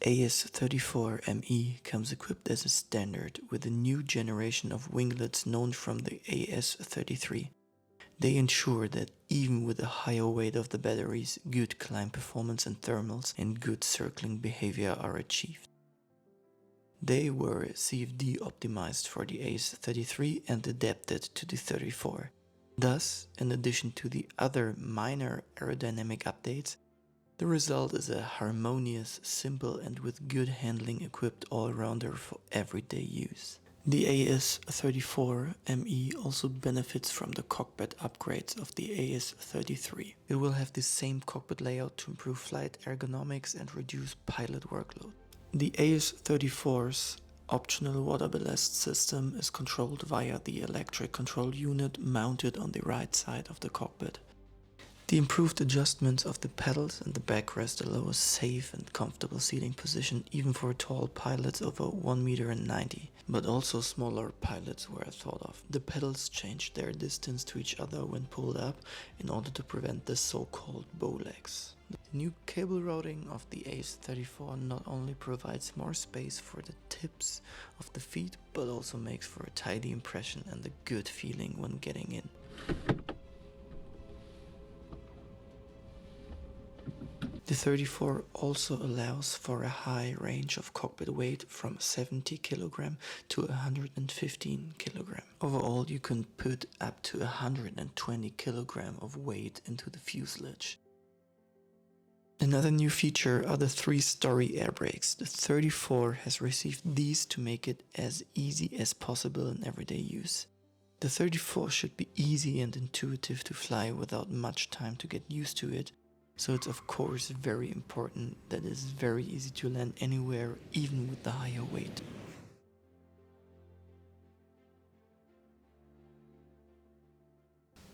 AS34ME comes equipped as a standard with a new generation of winglets known from the AS33. They ensure that even with the higher weight of the batteries, good climb performance and thermals and good circling behavior are achieved. They were CFD optimized for the AS33 and adapted to the 34. Thus, in addition to the other minor aerodynamic updates, the result is a harmonious, simple and with good handling equipped all-rounder for everyday use. The AS34ME also benefits from the cockpit upgrades of the AS33. It will have the same cockpit layout to improve flight ergonomics and reduce pilot workload. The AS34's optional water ballast system is controlled via the electric control unit mounted on the right side of the cockpit. The improved adjustments of the pedals and the backrest allow a safe and comfortable seating position even for tall pilots over 1,90 m, but also smaller pilots were thought of. The pedals change their distance to each other when pulled up in order to prevent the so-called bow legs. The new cable routing of the AS34 not only provides more space for the tips of the feet, but also makes for a tidy impression and a good feeling when getting in. The 34 also allows for a high range of cockpit weight from 70 kg to 115 kg. Overall, you can put up to 120 kg of weight into the fuselage. Another new feature are the 3-story air brakes. The 34 has received these to make it as easy as possible in everyday use. The 34 should be easy and intuitive to fly without much time to get used to it. So it's of course very important that it is very easy to land anywhere, even with the higher weight.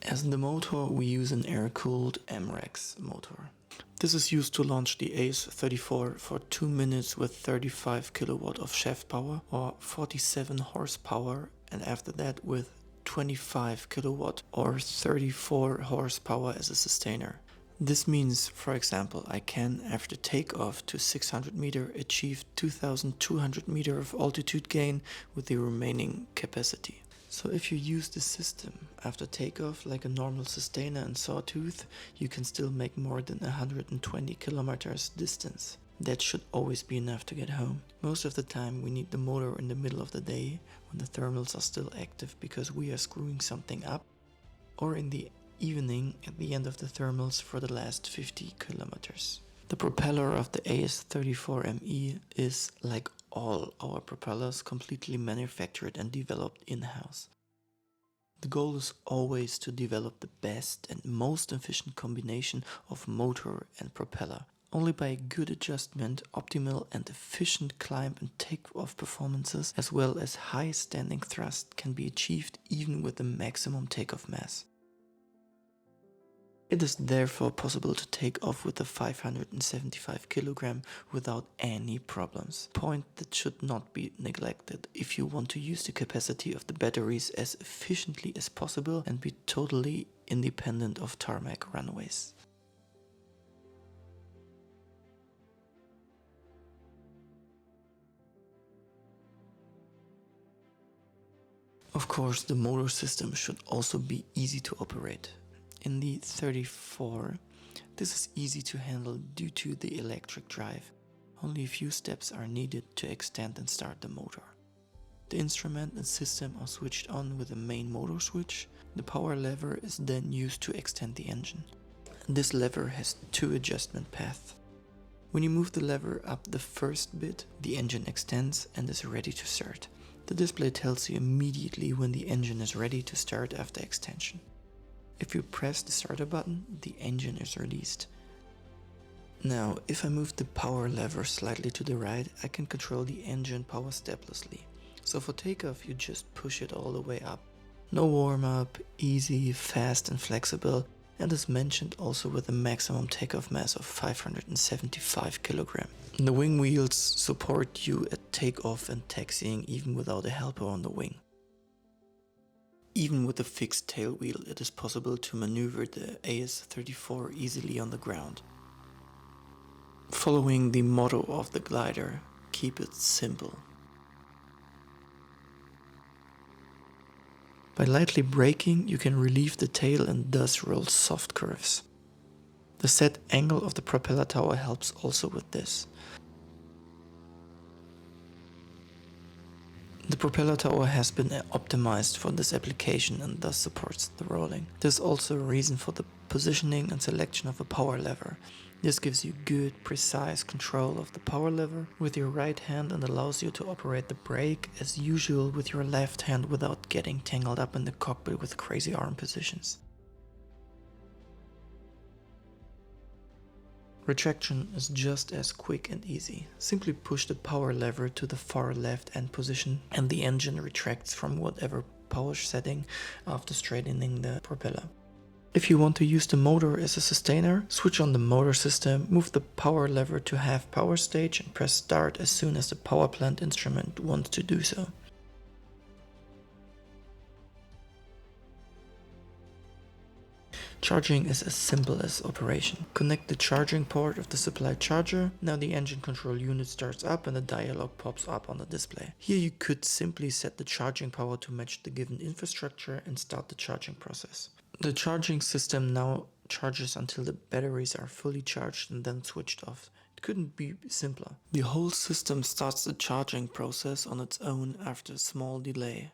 As the motor, we use an air-cooled MREX motor. This is used to launch the AS34 for 2 minutes with 35 kW of shaft power or 47 horsepower, and after that with 25 kW or 34 horsepower as a sustainer. This means, for example, I can, after takeoff to 600 meter, achieve 2200 meter of altitude gain with the remaining capacity. So if you use the system after takeoff like a normal sustainer and sawtooth, you can still make more than 120 kilometers distance. That should always be enough to get home. Most of the time we need the motor in the middle of the day when the thermals are still active because we are screwing something up, or in the evening at the end of the thermals for the last 50 kilometers. The propeller of the AS34ME is, like all our propellers, completely manufactured and developed in-house. The goal is always to develop the best and most efficient combination of motor and propeller. Only by good adjustment, optimal and efficient climb and takeoff performances, as well as high standing thrust, can be achieved even with the maximum takeoff mass. It is therefore possible to take off with a 575 kg without any problems. Point that should not be neglected if you want to use the capacity of the batteries as efficiently as possible and be totally independent of tarmac runways. Of course, the motor system should also be easy to operate. In the 34, this is easy to handle due to the electric drive. Only a few steps are needed to extend and start the motor. The instrument and system are switched on with the main motor switch. The power lever is then used to extend the engine. This lever has 2 adjustment paths. When you move the lever up the first bit, the engine extends and is ready to start. The display tells you immediately when the engine is ready to start after extension. If you press the starter button, the engine is released. Now, if I move the power lever slightly to the right, I can control the engine power steplessly. So for takeoff, you just push it all the way up. No warm-up, easy, fast and flexible, and as mentioned also with a maximum takeoff mass of 575 kg. The wing wheels support you at takeoff and taxiing even without a helper on the wing. Even with a fixed tail wheel, it is possible to maneuver the AS34 easily on the ground. Following the motto of the glider, keep it simple. By lightly braking, you can relieve the tail and thus roll soft curves. The set angle of the propeller tower helps also with this. The propeller tower has been optimized for this application and thus supports the rolling. There's also a reason for the positioning and selection of a power lever. This gives you good, precise control of the power lever with your right hand and allows you to operate the brake as usual with your left hand without getting tangled up in the cockpit with crazy arm positions. Retraction is just as quick and easy. Simply push the power lever to the far left end position and the engine retracts from whatever power setting after straightening the propeller. If you want to use the motor as a sustainer, switch on the motor system, move the power lever to half power stage and press start as soon as the power plant instrument wants to do so. Charging is as simple as operation. Connect the charging port of the supply charger. Now the engine control unit starts up and a dialog pops up on the display. Here you could simply set the charging power to match the given infrastructure and start the charging process. The charging system now charges until the batteries are fully charged and then switched off. It couldn't be simpler. The whole system starts the charging process on its own after a small delay.